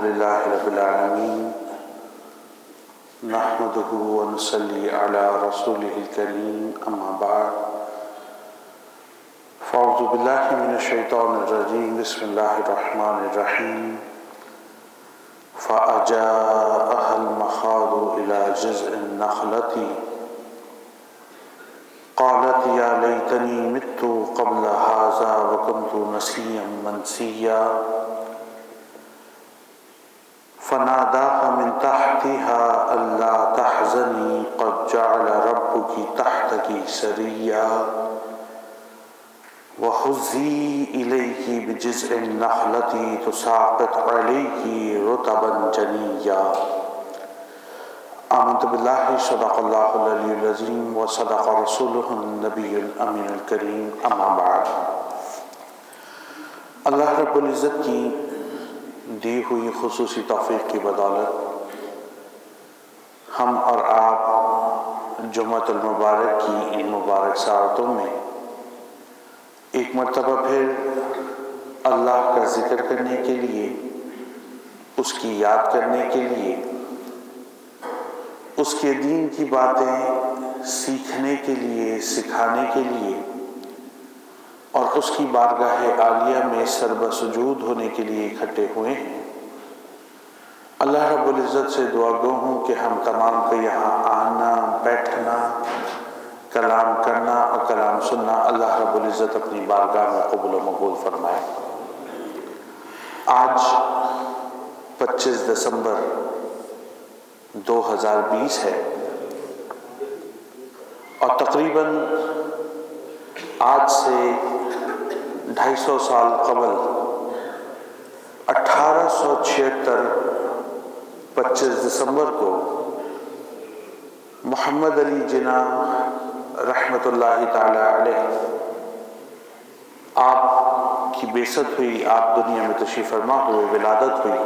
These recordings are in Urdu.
للہ رب العالمین نحمدہ ونصلی علی رسولہ الکریم اما بعد فاعوذ باللہ من الشیطان الرجیم بسم اللہ الرحمن الرحیم فأجاءها المخاض إلى جذع النخلة قالت يا ليتني مت قبل هذا وكنت نسيا منسيا فناداها من تحتها ألا تحزني قد جعل ربك تحتك سريا وهزي إليك بجذع النخلة تساقط عليك رطبا جنيا آمنت باللہ صدق اللہ العلی العظیم وصدق رسولہ النبی الامین الکریم اما بعد۔ اللہ رب العزت کی دی ہوئی خصوصی توفیق کی بدولت ہم اور آپ جمعۃ المبارک کی ان مبارک ساعتوں میں ایک مرتبہ پھر اللہ کا ذکر کرنے کے لیے، اس کی یاد کرنے کے لیے، اس کے دین کی باتیں سیکھنے کے لیے، سکھانے کے لیے اور اس کی بارگاہ عالیہ میں سربہ سجود ہونے کے لیے اکٹھے ہوئے ہیں۔ اللہ رب العزت سے دعا گو ہوں کہ ہم تمام کو یہاں آنا، بیٹھنا، کلام کرنا اور کلام سننا اللہ رب العزت اپنی بارگاہ میں قبول و مقبول فرمائے۔ آج 25 دسمبر 2020 ہے اور تقریباً آج سے 250 سال قبل 1876 25 دسمبر کو محمد علی جناح رحمۃ اللہ تعالی علیہ آپ کی بعثت ہوئی، آپ دنیا میں تشریف فرما ہوئے، ولادت ہوئی،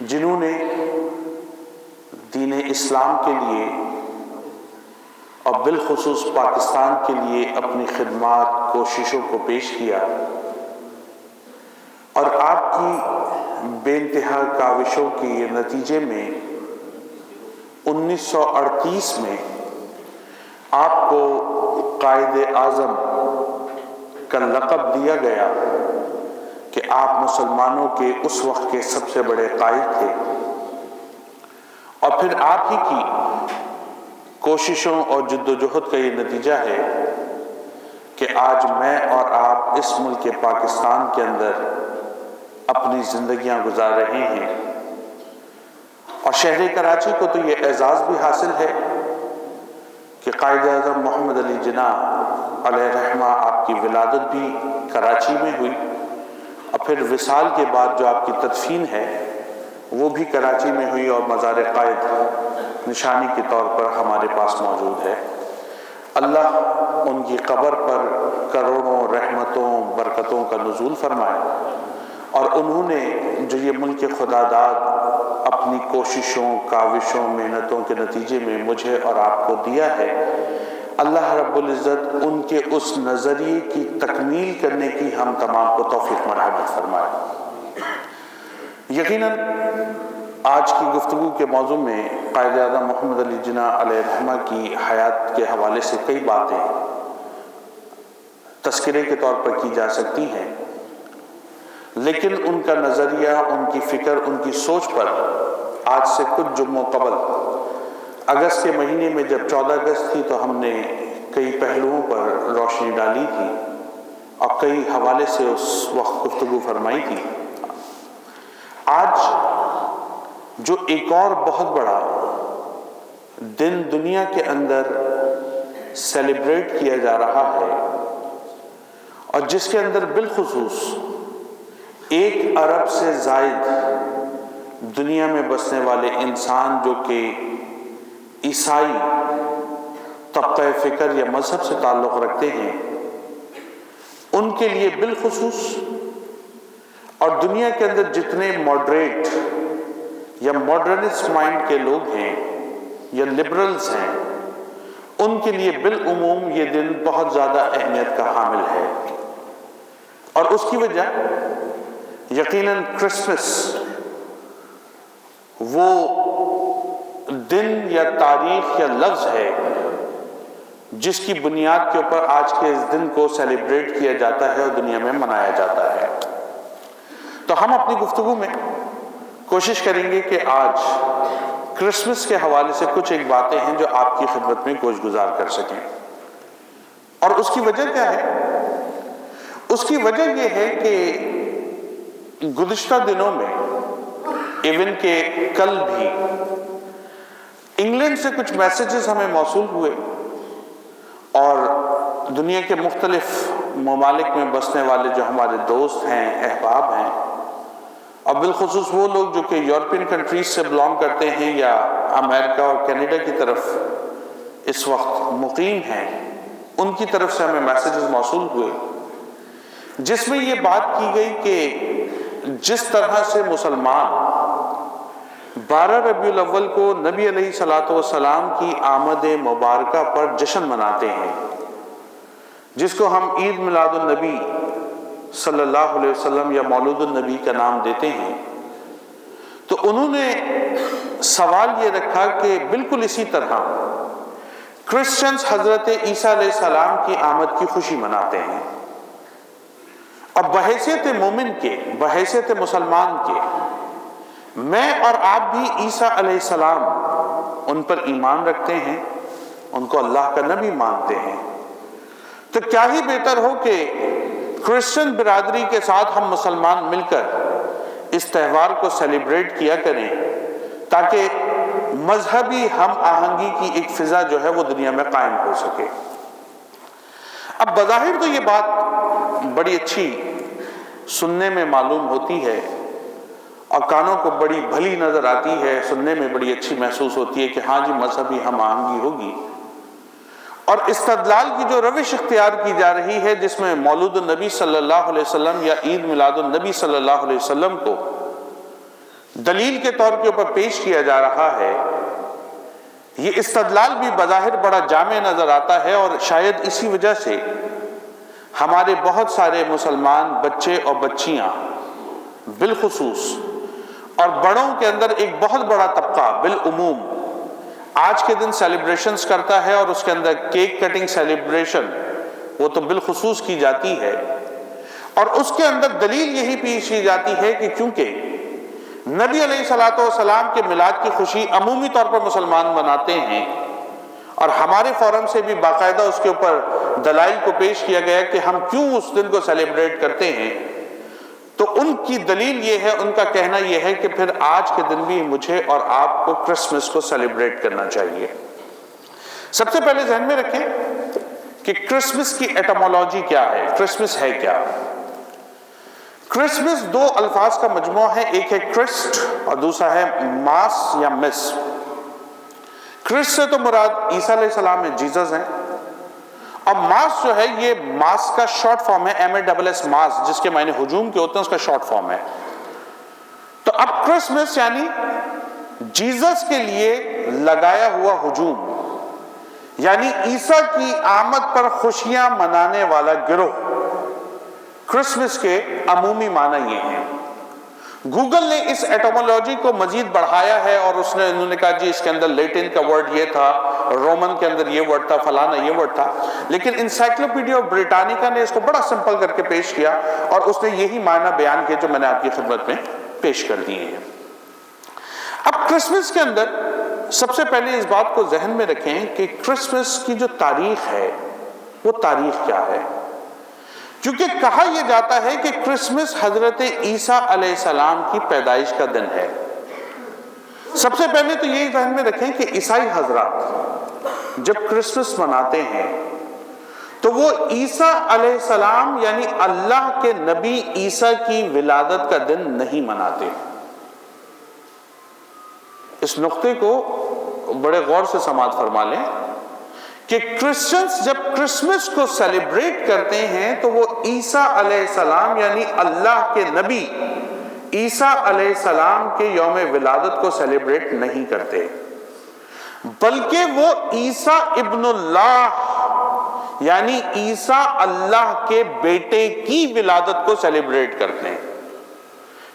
جنہوں نے دین اسلام کے لیے اور بالخصوص پاکستان کے لیے اپنی خدمات، کوششوں کو پیش کیا اور آپ کی بے انتہا کاوشوں کے نتیجے میں 1938 میں آپ کو قائد اعظم کا لقب دیا گیا کہ آپ مسلمانوں کے اس وقت کے سب سے بڑے قائد تھے، اور پھر آپ ہی کی کوششوں اور جد و جہد کا یہ نتیجہ ہے کہ آج میں اور آپ اس ملک پاکستان کے اندر اپنی زندگیاں گزار رہے ہیں، اور شہر کراچی کو تو یہ اعزاز بھی حاصل ہے کہ قائد اعظم محمد علی جناح علیہ رحمہ آپ کی ولادت بھی کراچی میں ہوئی، اور پھر وصال کے بعد جو آپ کی تدفین ہے وہ بھی کراچی میں ہوئی، اور مزار قائد نشانی کے طور پر ہمارے پاس موجود ہے۔ اللہ ان کی قبر پر کروڑوں رحمتوں برکتوں کا نزول فرمائے، اور انہوں نے جو یہ ملک خدا داد اپنی کوششوں، کاوشوں، محنتوں کے نتیجے میں مجھے اور آپ کو دیا ہے، اللہ رب العزت ان کے اس نظریے کی تکمیل کرنے کی ہم تمام کو توفیق مرحمت فرمائے۔ یقیناً آج کی گفتگو کے موضوع میں قائد اعظم محمد علی جناح علیہ رحمہ کی حیات کے حوالے سے کئی باتیں تذکرے کے طور پر کی جا سکتی ہیں، لیکن ان کا نظریہ، ان کی فکر، ان کی سوچ پر آج سے کچھ جمعوں قبل اگست کے مہینے میں جب 14 اگست تھی تو ہم نے کئی پہلوؤں پر روشنی ڈالی تھی اور کئی حوالے سے اس وقت گفتگو فرمائی تھی۔ آج جو ایک اور بہت بڑا دن دنیا کے اندر سیلیبریٹ کیا جا رہا ہے، اور جس کے اندر بالخصوص 1 ارب سے زائد دنیا میں بسنے والے انسان جو کہ عیسائی طبقہ فکر یا مذہب سے تعلق رکھتے ہیں، ان کے لیے بالخصوص، اور دنیا کے اندر جتنے ماڈریٹ یا ماڈرنسٹ مائنڈ کے لوگ ہیں یا لبرلز ہیں، ان کے لیے بالعموم یہ دن بہت زیادہ اہمیت کا حامل ہے، اور اس کی وجہ یقیناً کرسمس وہ دن یا تاریخ یا لفظ ہے جس کی بنیاد کے اوپر آج کے اس دن کو سیلیبریٹ کیا جاتا ہے اور دنیا میں منایا جاتا ہے۔ تو ہم اپنی گفتگو میں کوشش کریں گے کہ آج کرسمس کے حوالے سے کچھ ایک باتیں ہیں جو آپ کی خدمت میں گوش گزار کر سکیں۔ اور اس کی وجہ کیا ہے؟ اس کی وجہ یہ ہے کہ گزشتہ دنوں میں ایون کہ کل بھی انگلینڈ سے کچھ میسیجز ہمیں موصول ہوئے اور دنیا کے مختلف ممالک میں بسنے والے جو ہمارے دوست ہیں، احباب ہیں، اور بالخصوص وہ لوگ جو کہ یورپین کنٹریز سے بلانگ کرتے ہیں یا امریکہ اور کینیڈا کی طرف اس وقت مقیم ہیں، ان کی طرف سے ہمیں میسیجز موصول ہوئے جس میں یہ بات کی گئی کہ جس طرح سے مسلمان 12 ربیع الاول کو نبی علیہ الصلوۃ والسلام کی آمد مبارکہ پر جشن مناتے ہیں، جس کو ہم عید میلاد النبی صلی اللہ علیہ وسلم یا مولود النبی کا نام دیتے ہیں، تو انہوں نے سوال یہ رکھا کہ بالکل اسی طرح کرسچنز حضرت عیسیٰ علیہ السلام کی آمد کی خوشی مناتے ہیں، اور بحیثیت مومن کے، بحیثیت مسلمان کے، میں اور آپ بھی عیسیٰ علیہ السلام ان پر ایمان رکھتے ہیں، ان کو اللہ کا نبی مانتے ہیں، تو کیا ہی بہتر ہو کہ کرسچن برادری کے ساتھ ہم مسلمان مل کر اس تہوار کو سیلیبریٹ کیا کریں تاکہ مذہبی ہم آہنگی کی ایک فضا جو ہے وہ دنیا میں قائم ہو سکے۔ اب بظاہر تو یہ بات بڑی اچھی سننے میں معلوم ہوتی ہے اور کانوں کو بڑی بھلی نظر آتی ہے، سننے میں بڑی اچھی محسوس ہوتی ہے کہ ہاں جی مذہبی ہم آہنگی ہوگی، اور استدلال کی جو روش اختیار کی جا رہی ہے جس میں مولود النبی صلی اللہ علیہ وسلم یا عید میلاد النبی صلی اللہ علیہ وسلم کو دلیل کے طور کے اوپر پیش کیا جا رہا ہے، یہ استدلال بھی بظاہر بڑا جامع نظر آتا ہے، اور شاید اسی وجہ سے ہمارے بہت سارے مسلمان بچے اور بچیاں بالخصوص اور بڑوں کے اندر ایک بہت بڑا طبقہ بالعموم آج کے دن سیلیبریشنز کرتا ہے، اور اس کے اندر کیک کٹنگ سیلیبریشن وہ تو بالخصوص کی جاتی ہے، اور اس کے اندر دلیل یہی پیش کی جاتی ہے کہ کیونکہ نبی علیہ الصلوۃ والسلام کے میلاد کی خوشی عمومی طور پر مسلمان مناتے ہیں، اور ہمارے فورم سے بھی باقاعدہ اس کے اوپر دلائل کو پیش کیا گیا کہ ہم کیوں اس دن کو سیلیبریٹ کرتے ہیں، تو ان کی دلیل یہ ہے، ان کا کہنا یہ ہے کہ پھر آج کے دن بھی مجھے اور آپ کو کرسمس کو سیلیبریٹ کرنا چاہیے۔ سب سے پہلے ذہن میں رکھیں کہ کرسمس کی ایٹمولوجی کیا ہے، کرسمس ہے کیا۔ کرسمس دو الفاظ کا مجموعہ ہے، ایک ہے کرسٹ اور دوسرا ہے ماس یا مس۔ کرسٹ سے تو مراد عیسیٰ علیہ السلام ہیں، جیزس ہیں، اور ماس جو ہے یہ ماس کا شارٹ فارم ہے، MASS ماس، جس کے معنی ہجوم کے ہوتے ہیں، اس کا شارٹ فارم ہے۔ تو اب کرسمس یعنی جیزس کے لیے لگایا ہوا ہجوم، یعنی عیسیٰ کی آمد پر خوشیاں منانے والا گروہ، کرسمس کے عمومی معنی یہ ہیں۔ گوگل نے اس ایٹمولوجی کو مزید بڑھایا ہے، اور انہوں نے کہا جی اس کے اندر لیٹن کا ورڈ یہ تھا، رومن کے اندر یہ ورڈ تھا، فلانا یہ ورڈ تھا، لیکن انسائکلوپیڈیا بریٹانیکا نے اس کو بڑا سمپل کر کے پیش کیا، اور اس نے یہی معنی بیان کیا جو میں نے آپ کی خدمت میں پیش کر دیے ہیں۔ اب کرسمس کے اندر سب سے پہلے اس بات کو ذہن میں رکھیں کہ کرسمس کی جو تاریخ ہے وہ تاریخ کیا ہے، کیونکہ کہا یہ جاتا ہے کہ کرسمس حضرت عیسیٰ علیہ السلام کی پیدائش کا دن ہے۔ سب سے پہلے تو یہ ذہن میں رکھیں کہ عیسائی حضرات جب کرسمس مناتے ہیں تو وہ عیسیٰ علیہ السلام یعنی اللہ کے نبی عیسیٰ کی ولادت کا دن نہیں مناتے۔ اس نقطے کو بڑے غور سے سماعت فرما لیں کہ کرسچنز جب کرسمس کو سیلیبریٹ کرتے ہیں تو وہ عیسیٰ علیہ السلام یعنی اللہ کے نبی عیسیٰ علیہ السلام کے یوم ولادت کو سیلیبریٹ نہیں کرتے، بلکہ وہ عیسیٰ ابن اللہ یعنی عیسیٰ اللہ کے بیٹے کی ولادت کو سیلیبریٹ کرتے ہیں۔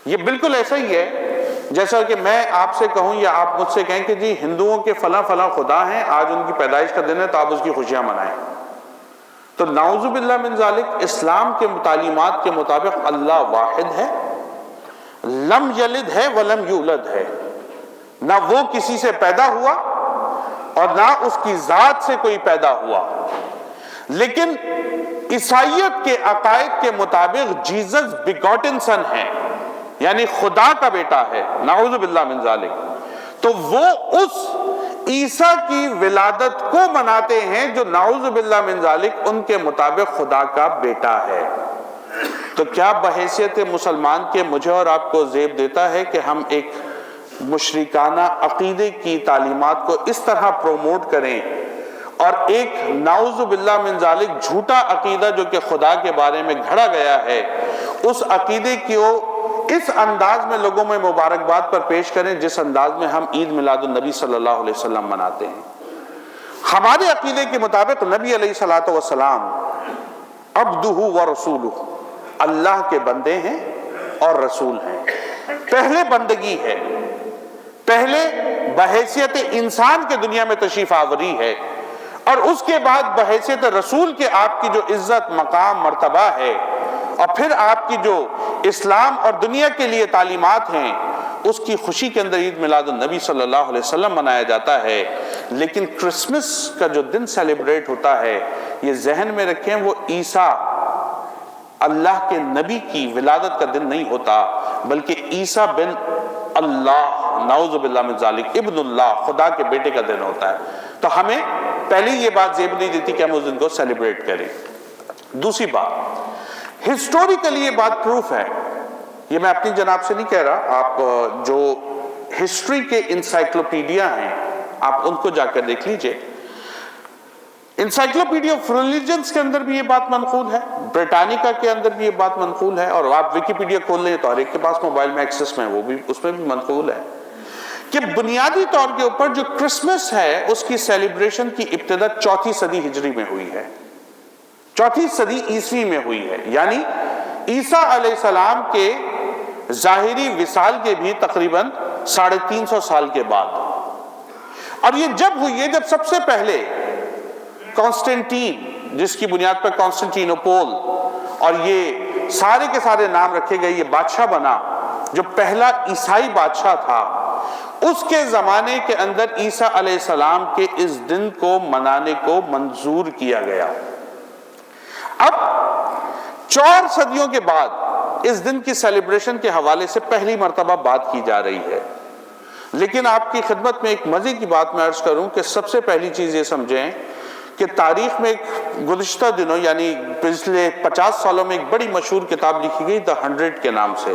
یہ بالکل ایسا ہی ہے جیسا کہ میں آپ سے کہوں یا آپ مجھ سے کہیں کہ جی ہندوؤں کے فلاں فلاں خدا ہیں، آج ان کی پیدائش کا دن ہے تو آپ اس کی خوشیاں منائیں۔ تو نعوذ باللہ من ذالک، اسلام کے تعلیمات کے مطابق اللہ واحد ہے، لم یلد ہے ولم یولد ہے، نہ وہ کسی سے پیدا ہوا اور نہ اس کی ذات سے کوئی پیدا ہوا۔ لیکن عیسائیت کے عقائد کے مطابق جیزس بیگوٹن سن ہے، یعنی خدا کا بیٹا ہے، نعوذ باللہ من ذالک۔ تو وہ اس عیسیٰ کی ولادت کو مناتے ہیں جو نعوذ باللہ من ذالک ان کے مطابق خدا کا بیٹا ہے۔ تو کیا بحیثیت مسلمان کے مجھے اور آپ کو زیب دیتا ہے کہ ہم ایک مشرکانہ عقیدے کی تعلیمات کو اس طرح پروموٹ کریں اور ایک نعوذ باللہ من ذالک جھوٹا عقیدہ جو کہ خدا کے بارے میں گھڑا گیا ہے، اس عقیدے کو اس انداز میں لوگوں میں مبارکباد پر پیش کریں جس انداز میں ہم عید میلاد النبی صلی اللہ علیہ وسلم مناتے ہیں؟ ہمارے عقیدے کے مطابق نبی علیہ الصلوۃ والسلام عبدہ و رسولہ، اللہ کے بندے ہیں اور رسول ہیں۔ پہلے بندگی ہے، پہلے بحیثیت انسان کے دنیا میں تشریف آوری ہے، اور اس کے بعد بحیثیت رسول کے آپ کی جو عزت مقام مرتبہ ہے، اور پھر آپ کی جو اسلام اور دنیا کے لیے تعلیمات ہیں، اس کی خوشی کے اندر عید میلاد النبی صلی اللہ علیہ وسلم منایا جاتا ہے۔ لیکن کرسمس کا جو دن سیلیبریٹ ہوتا ہے، یہ ذہن میں رکھیں، وہ عیسیٰ اللہ کے نبی کی ولادت کا دن نہیں ہوتا، بلکہ عیسیٰ بن اللہ، نعوذ باللہ من ذالک، ابن اللہ، خدا کے بیٹے کا دن ہوتا ہے۔ تو ہمیں پہلے یہ بات زیب نہیں دیتی کہ ہم اس دن کو سیلیبریٹ کریں۔ دوسری بات، ہسٹوریکلی یہ بات پروف ہے، یہ میں اپنی جناب سے نہیں کہہ رہا، آپ جو ہسٹری کے انسائکلوپیڈیا ہیں آپ ان کو جا کر دیکھ لیجئے۔ انسائکلوپیڈیا آف ریلیجنز کے اندر بھی یہ بات منقول ہے، بریٹانیکا کے اندر بھی یہ بات منقول ہے، اور آپ ویکیپیڈیا کھول لیں تو ہر ایک کے پاس موبائل میں ایکسس میں، وہ بھی اس میں بھی منقول ہے کہ بنیادی طور کے اوپر جو کرسمس ہے اس کی سیلیبریشن کی ابتدا 4 صدی ہجری میں ہوئی ہے، 4 صدی عیسوی میں ہوئی ہے، یعنی عیسیٰ علیہ السلام کے ظاہری وصال کے بھی تقریباً 350 سال کے بعد۔ اور یہ جب ہوئی ہے جب سب سے پہلے کانسٹنٹین، جس کی بنیاد پر کانسٹنٹینوپول اور یہ سارے کے سارے نام رکھے گئے، یہ بادشاہ بنا جو پہلا عیسائی بادشاہ تھا، اس کے زمانے کے اندر عیسیٰ علیہ السلام کے اس دن کو منانے کو منظور کیا گیا۔ اب 4 صدیوں کے بعد اس دن کی سیلیبریشن کے حوالے سے پہلی مرتبہ بات کی جا رہی ہے، لیکن آپ کی خدمت میں ایک مزے کی بات میں عرض کروں کہ سب سے پہلی چیز یہ سمجھیں کہ تاریخ میں ایک گزشتہ دنوں یعنی پچھلے 50 سالوں میں ایک بڑی مشہور کتاب لکھی گئی The 100 کے نام سے،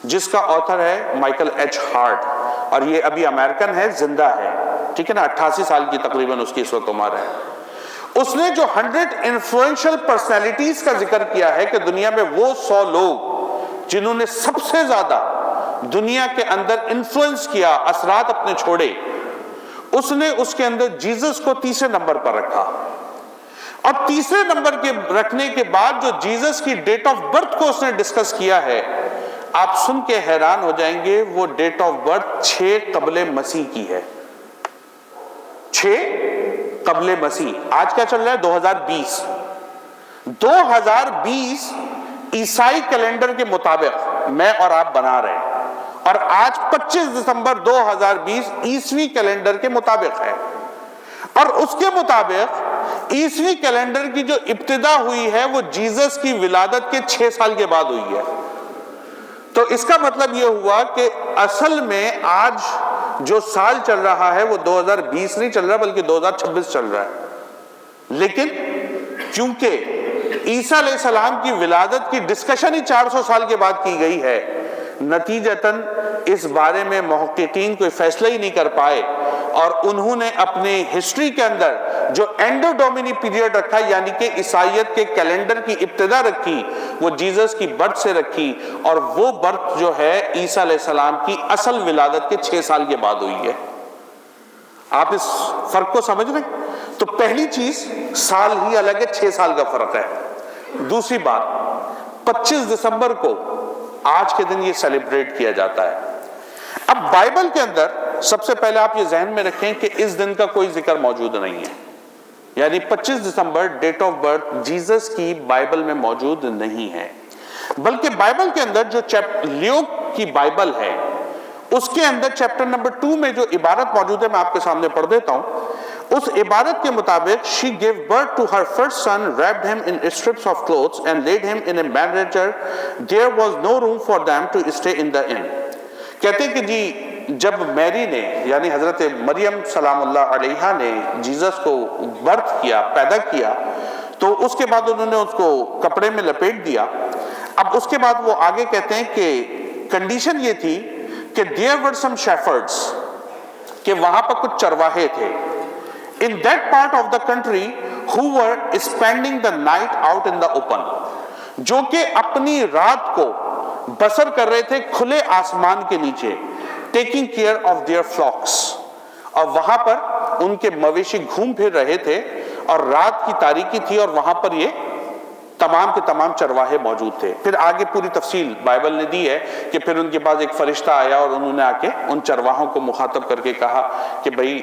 جس کا آتھر ہے مائیکل ایچ ہارٹ، اور یہ ابھی امریکن ہے، زندہ ہے، ٹھیک ہے نا، 88 سال کی تقریباً اس کی اس وقت عمر ہے۔ اس نے جو 100 انفلوئنشل پرسنالٹیز کا ذکر کیا ہے کہ دنیا میں وہ 100 لوگ جنہوں نے سب سے زیادہ دنیا کے اندر انفلوئنس کیا، اثرات اپنے چھوڑے، اس نے اس کے اندر جیزس کو 3 نمبر پر رکھا، اور 3 نمبر کے رکھنے کے بعد جو جیزس کی ڈیٹ آف برتھ کو اس نے ڈسکس کیا ہے، آپ سن کے حیران ہو جائیں گے، وہ ڈیٹ آف برتھ 6 قبل مسیح کی ہے، 6 قبل مسیح۔ آج کیا چل رہا ہے؟ 2020 2020 عیسائی کیلنڈر کے مطابق میں اور آپ بنا رہے ہیں، اور آج 25 دسمبر 2020 عیسوی کیلنڈر کے مطابق ہے، اور اس کے مطابق عیسوی کیلنڈر کی جو ابتدا ہوئی ہے وہ جیزس کی ولادت کے 6 سال کے بعد ہوئی ہے۔ تو اس کا مطلب یہ ہوا کہ اصل میں آج جو سال چل رہا ہے وہ 2020 نہیں چل رہا بلکہ 2026 چل رہا ہے، لیکن کیونکہ عیسیٰ علیہ السلام کی ولادت کی ڈسکشن ہی 400 سال کے بعد کی گئی ہے، نتیجتاً اس بارے میں محققین کوئی فیصلہ ہی نہیں کر پائے، اور انہوں نے اپنے ہسٹری کے اندر جو اینڈو ڈومینی پیریڈ رکھا، یعنی کہ عیسائیت کے کیلنڈر کی ابتدا رکھی، وہ جیزس کی برتھ سے رکھی، اور وہ برتھ جو ہے عیسیٰ علیہ السلام کی اصل ولادت کے 6 سال کے بعد ہوئی ہے۔ آپ اس فرق کو سمجھ رہے ہیں؟ تو پہلی چیز سال ہی الگ ہے، 6 سال کا فرق ہے۔ دوسری بات، 25 دسمبر کو آج کے دن یہ سیلیبریٹ کیا جاتا ہے۔ اب بائبل کے اندر سب سے پہلے آپ یہ ذہن میں رکھیں کہ اس دن کا کوئی ذکر موجود نہیں ہے، یعنی 25 دسمبر ڈیٹ آف برتھ جیزس کی بائبل میں موجود نہیں ہے، بلکہ بائبل کے اندر جو لیو کی بائبل ہے اس کے اندر چیپٹر نمبر 2 میں جو عبارت موجود ہے میں آپ کے سامنے پڑھ دیتا ہوں۔ اس عبارت کے مطابق she gave birth to her first son, wrapped him in strips of clothes and laid him in a manger. There was no room for them to stay in the inn. کہتے ہیں کہ جی جب میری نے یعنی حضرت مریم سلام اللہ علیہا نے جیزس کو برتھ کیا، پیدا کیا، تو اس کے بعد انہوں نے اس کو کپڑے میں لپیٹ دیا۔ اب اس کے بعد وہ آگے کہتے ہیں کہ کنڈیشن یہ تھی کہ there were some shepherds، کہ وہاں پر کچھ چرواہے تھے in that part of the country who were spending the night out in the open، جو کہ اپنی رات کو بسر کر رہے تھے کھلے آسمان کے نیچے، taking care of their flocks، اور وہاں پر ان کے مویشی گھوم پھر رہے تھے، اور رات کی تاریکی تھی اور وہاں پر یہ تمام کے تمام چرواہے موجود تھے۔ پھر آگے پوری تفصیل بائبل نے دی ہے کہ پھر ان کے پاس ایک فرشتہ آیا اور انہوں نے آ کے ان چرواہوں کو مخاطب کر کے کہا کہ بھئی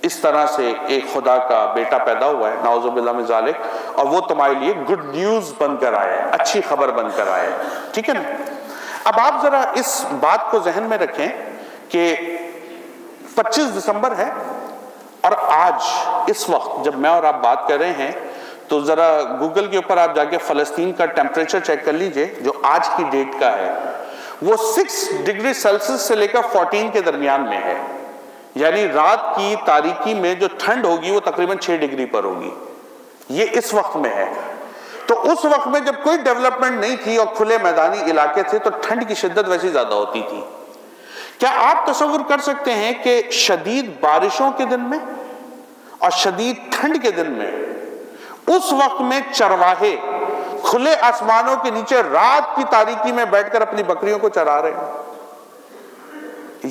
اس طرح سے ایک خدا کا بیٹا پیدا ہوا ہے، نعوذ باللہ من ذالک، اور وہ تمہارے لیے گڈ نیوز بن کر آیا ہے، اچھی خبر بن کر آیا ہے، ٹھیک ہے نا۔ اب آپ ذرا اس بات کو ذہن میں رکھیں کہ 25 دسمبر ہے، اور آج اس وقت جب میں اور آپ بات کر رہے ہیں تو ذرا گوگل کے اوپر آپ جا کے فلسطین کا ٹیمپریچر چیک کر لیجئے جو آج کی ڈیٹ کا ہے، وہ 6 ڈگری سیلسیس سے لے کر 14 کے درمیان میں ہے، یعنی رات کی تاریکی میں جو ٹھنڈ ہوگی وہ تقریباً 6 ڈگری پر ہوگی، یہ اس وقت میں ہے۔ تو اس وقت میں جب کوئی ڈیولپمنٹ نہیں تھی اور کھلے میدانی علاقے تھے تو ٹھنڈ کی شدت ویسے زیادہ ہوتی تھی۔ کیا آپ تصور کر سکتے ہیں کہ شدید بارشوں کے دن میں اور شدید ٹھنڈ کے دن میں اس وقت میں چرواہے کھلے آسمانوں کے نیچے رات کی تاریکی میں بیٹھ کر اپنی بکریوں کو چرا رہے ہیں؟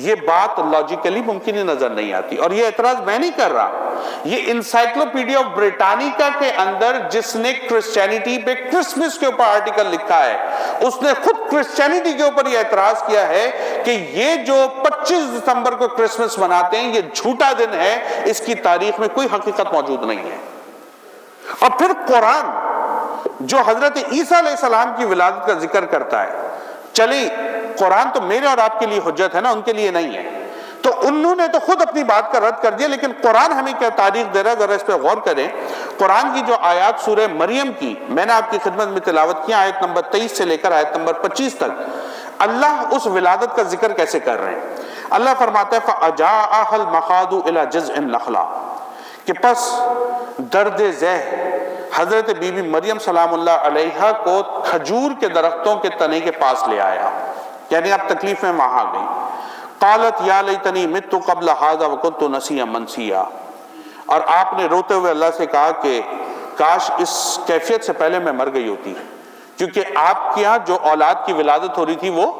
یہ بات لاجیکلی ممکن ہی نظر نہیں آتی، اور یہ اعتراض میں نہیں کر رہا، یہ انسائکلوپیڈیا آف بریٹانیکا کے اندر جس نے کرسچینٹی پہ کرسمس کے اوپر آرٹیکل لکھا ہے اس نے خود کرسچینٹی کے اوپر یہ اعتراض کیا ہے کہ یہ جو 25 دسمبر کو کرسمس مناتے ہیں یہ جھوٹا دن ہے، اس کی تاریخ میں کوئی حقیقت موجود نہیں ہے۔ اور پھر قرآن جو حضرت عیسیٰ علیہ السلام کی ولادت کا ذکر کرتا ہے، چلیے قرآن تو میرے اور آپ کے لیے حجت ہے نا، ان کے لیے نہیں ہے، تو انہوں نے تو خود اپنی بات کا رد کر دیا، لیکن قرآن ہمیں کیا تاریخ دے رہا ہے ذرا اس پہ غور کریں۔ قرآن کی جو آیات سورہ مریم کی میں نے آپ کی خدمت میں تلاوت کی، آیت نمبر 23 سے لے کر آیت نمبر 25 تک، اللہ اس ولادت کا ذکر کیسے کر رہے ہیں۔ اللہ فرماتا ہے فَأَجَاءَهَا الْمَخَاضُ إِلَى جَذْعِ النَّخْلَةِ، کہ پس درد ذہ حضرت بی بی مریم سلام اللہ علیہا کو کھجور کے درختوں کے تنے کے پاس لے آیا، یعنی اب تکلیف میں وہاں گئی۔ قالت یا لیتنی مت قبل ھذا وکنت نسیا منسیا، اور آپ نے روتے ہوئے اللہ سے کہا کہ کاش اس کیفیت سے پہلے میں مر گئی ہوتی، کیونکہ آپ کے ہاں جو اولاد کی ولادت ہو رہی تھی وہ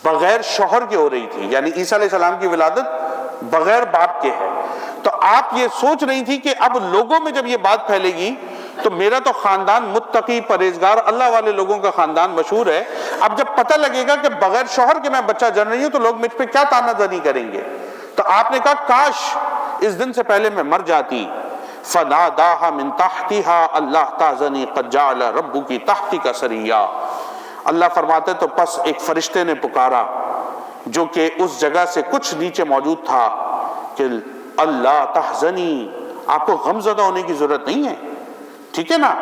بغیر شوہر کے ہو رہی تھی، یعنی عیسیٰ علیہ السلام کی ولادت بغیر باپ کے ہے، تو آپ یہ سوچ رہی تھی کہ اب لوگوں میں جب یہ بات پھیلے گی تو میرا تو خاندان متقی پرہیزگار اللہ والے لوگوں کا خاندان مشہور ہے، اب جب پتہ لگے گا کہ بغیر شوہر کے میں بچہ جن رہی ہوں تو لوگ مجھ پہ کیا طعنہ زنی کریں گے، تو آپ نے کہا کاش اس دن سے پہلے میں مر جاتی۔ فَنَادَاهَا مِن تَحْتِهَا اللَّهَ تَحْزَنِي قَدْ جَعَلَ رَبُّكِ تَحْتِكَ سَرِيًّا، اللہ فرماتے تو پس ایک فرشتے نے پکارا جو کہ اس جگہ سے کچھ نیچے موجود تھا کہ اللہ تحزنی، آپ کو غم زدہ ہونے کی ضرورت نہیں ہے، ٹھیک ہے نا۔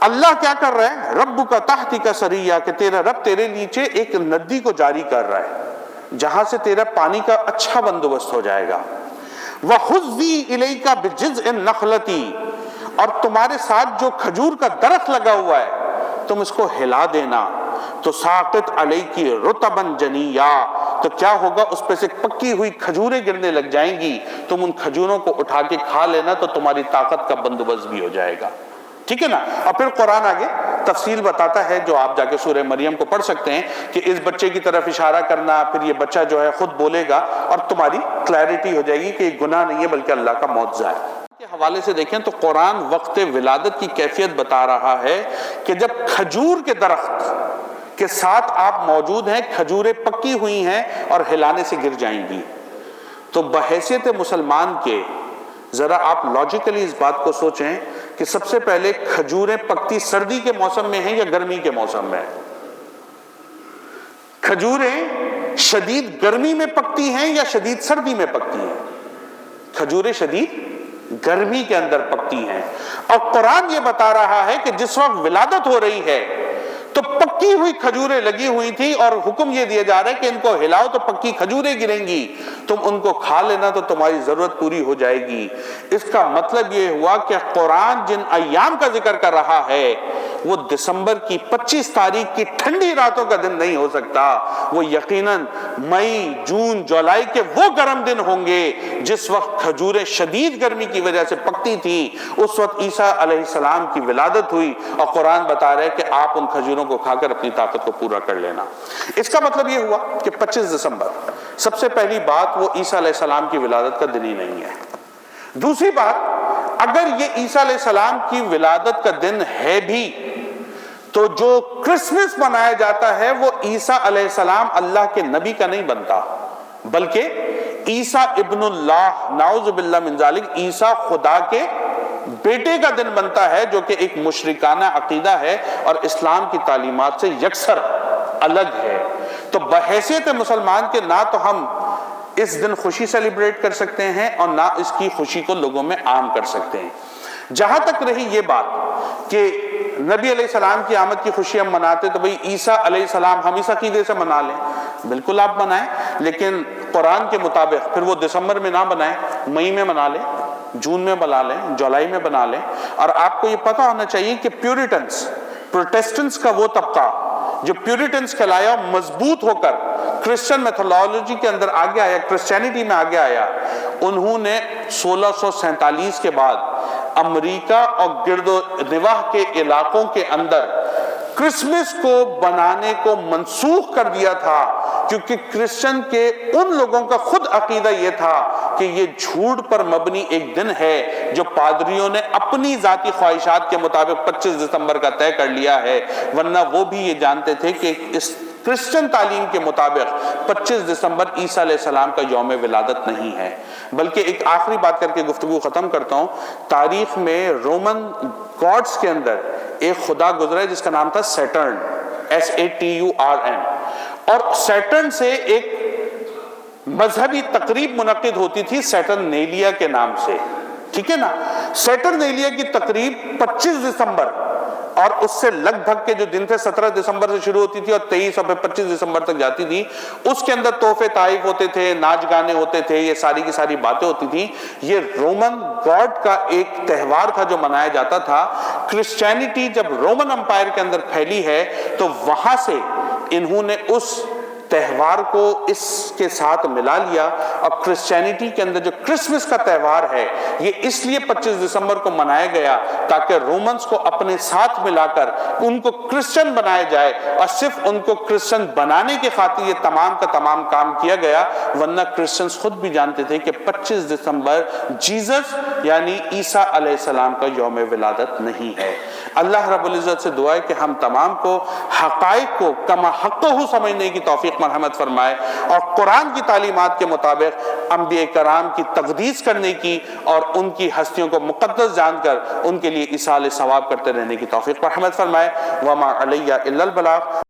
اللہ کیا کر رہا ہے؟ رب کا تحتی کا سریا، کہ تیرا رب تیرے نیچے ایک ندی کو جاری کر رہا ہے جہاں سے تیرا پانی کا اچھا بندوبست ہو جائے گا۔ وَخُذِّي إِلَيْكَ بِجِذْعِ النَّخْلَةِ، اور تمہارے ساتھ جو کھجور کا درخت لگا ہوا ہے تم اس کو ہلا دینا، تو ساقط علیکی رطباً جنیا، تو کیا ہوگا اس پہ سے پکی ہوئی کھجوریں گرنے لگ جائیں گی، تم ان کھجوروں کو اٹھا کے کھا لینا تو تمہاری طاقت کا بندوبست بھی ہو جائے گا، ٹھیک ہے نا۔ اور پھر قرآن آگے تفصیل بتاتا ہے جو آپ جا کے سورہ مریم کو پڑھ سکتے ہیں کہ اس بچے کی طرف اشارہ کرنا، پھر یہ بچہ جو ہے خود بولے گا اور تمہاری کلیئرٹی ہو جائے گی کہ یہ گناہ نہیں ہے بلکہ اللہ کا معجزہ ہے۔ کے حوالے سے دیکھیں تو قرآن وقت ولادت کی کیفیت بتا رہا ہے کہ جب کھجور کے درخت کے ساتھ آپ موجود ہیں، کھجوریں پکی ہوئی ہیں اور ہلانے سے گر جائیں گی، تو بحیثیت مسلمان کے ذرا آپ لاجیکلی اس بات کو سوچیں کہ سب سے پہلے کھجوریں پکتی سردی کے موسم میں ہیں یا گرمی کے موسم میں؟ کھجوریں شدید گرمی میں پکتی ہیں یا شدید سردی میں پکتی ہیں؟ کھجوریں شدید گرمی کے اندر پکتی ہیں، اور قرآن یہ بتا رہا ہے کہ جس وقت ولادت ہو رہی ہے تو پکی ہوئی کھجوریں لگی ہوئی تھی، اور حکم یہ دیا جا رہا ہے کہ ان کو ہلاؤ تو پکی کھجوریں گریں گی، تم ان کو کھا لینا تو تمہاری ضرورت پوری ہو جائے گی۔ اس کا مطلب یہ ہوا کہ قرآن جن ایام کا ذکر کر رہا ہے وہ دسمبر کی 25 تاریخ کی ٹھنڈی راتوں کا دن نہیں ہو سکتا، وہ یقیناً مئی، جون، جولائی کے وہ گرم دن ہوں گے جس وقت کھجوریں شدید گرمی کی وجہ سے پکتی تھی۔ اس وقت عیسیٰ علیہ السلام کی ولادت ہوئی، اور قرآن بتا رہے کہ آپ ان کھجوروں کو کھا کر اپنی طاقت کو پورا کر لینا۔ اس کا مطلب یہ ہوا کہ 25 دسمبر سب سے پہلی بات وہ عیسیٰ علیہ السلام کی ولادت کا دن ہی نہیں ہے۔ دوسری بات، اگر یہ عیسیٰ علیہ السلام کی ولادت کا دن ہے بھی تو جو کرسمس منایا جاتا ہے وہ عیسیٰ علیہ السلام اللہ کے نبی کا نہیں بنتا، بلکہ عیسیٰ ابن اللہ، نعوذ باللہ من ذالک، عیسیٰ خدا کے بیٹے کا دن بنتا ہے، جو کہ ایک مشرکانہ عقیدہ ہے اور اسلام کی تعلیمات سے یکسر الگ ہے۔ تو بحیثیت مسلمان کے نہ تو ہم اس دن خوشی سیلیبریٹ کر سکتے ہیں اور نہ اس کی خوشی کو لوگوں میں عام کر سکتے ہیں۔ جہاں تک رہی یہ بات کہ نبی علیہ السلام کی آمد کی خوشی ہم مناتے تو بھئی عیسیٰ علیہ السلام ہم اس عقیدے سے منا لیں، بالکل آپ منائیں، لیکن قرآن کے مطابق پھر وہ دسمبر میں نہ منائیں، مئی میں منا لیں، جون میں بنا لیں، جولائی میں بنا لیں۔ اور آپ کو یہ پتہ ہونا چاہیے کہ پیورٹنس، پروٹیسٹنٹس کا وہ طبقہ جو پیورٹنس کہلایا، مضبوط ہو کر کرسچن میتھولوجی کے اندر آگے آیا، کرسچینٹی میں آگے آیا، انہوں نے 1647 کے بعد امریکہ اور گرد و نواح کے علاقوں کے اندر کرسمس کو بنانے کو منسوخ کر دیا تھا، کیونکہ کرسچن کے ان لوگوں کا خود عقیدہ یہ تھا کہ یہ جھوٹ پر مبنی ایک دن ہے جو پادریوں نے اپنی ذاتی خواہشات کے مطابق 25 دسمبر کا طے کر لیا ہے، ورنہ وہ بھی یہ جانتے تھے کہ اس کرسچن تعلیم کے مطابق 25 دسمبر عیسیٰ علیہ السلام کا یوم ولادت نہیں ہے۔ بلکہ ایک آخری بات کر کے گفتگو ختم کرتا ہوں، تاریخ میں رومن گاڈز کے اندر ایک خدا گزرا ہے جس کا نام تھا سیٹرن، SATURN، اور سیٹرن سے ایک مذہبی تقریب منعقد ہوتی تھی سیٹرنیلیا کے نام سے، ٹھیک ہے نا۔ سیٹرنیلیا کی تقریب 25 دسمبر اور اس سے لگ بھگ کے جو دن تھے 17 دسمبر سے شروع ہوتی تھی اور 23 اور 25 دسمبر تک جاتی تھی، اس کے اندر تحفے تحائف ہوتے تھے، ناچ گانے ہوتے تھے، یہ ساری کی ساری باتیں ہوتی تھیں۔ یہ رومن گاڈ کا ایک تہوار تھا جو منایا جاتا تھا۔ کرسچینٹی جب رومن امپائر کے اندر پھیلی ہے تو وہاں سے انہوں نے اس تہوار کو اس کے ساتھ ملا لیا، اور کرسچینٹی کے اندر جو کرسمس کا تہوار ہے یہ اس لیے 25 دسمبر کو منایا گیا تاکہ رومنز کو اپنے ساتھ ملا کر ان کو کرسچن بنایا جائے، اور صرف ان کو کرسچن بنانے کے خاطر یہ تمام کا تمام کام کیا گیا، ورنہ کرسچنز خود بھی جانتے تھے کہ 25 دسمبر جیزس یعنی عیسیٰ علیہ السلام کا یوم ولادت نہیں ہے۔ اللہ رب العزت سے دعا ہے کہ ہم تمام کو حقائق کو کما حقہ سمجھنے کی توفیق مرحمت فرمائے، اور قرآن کی تعلیمات کے مطابق انبیاء کرام کی تقدیس کرنے کی اور ان کی ہستیوں کو مقدس جان کر ان کے لیے ایصال ثواب کرتے رہنے کی توفیق مرحمت فرمائے۔ وما علیہ الا البلاغ،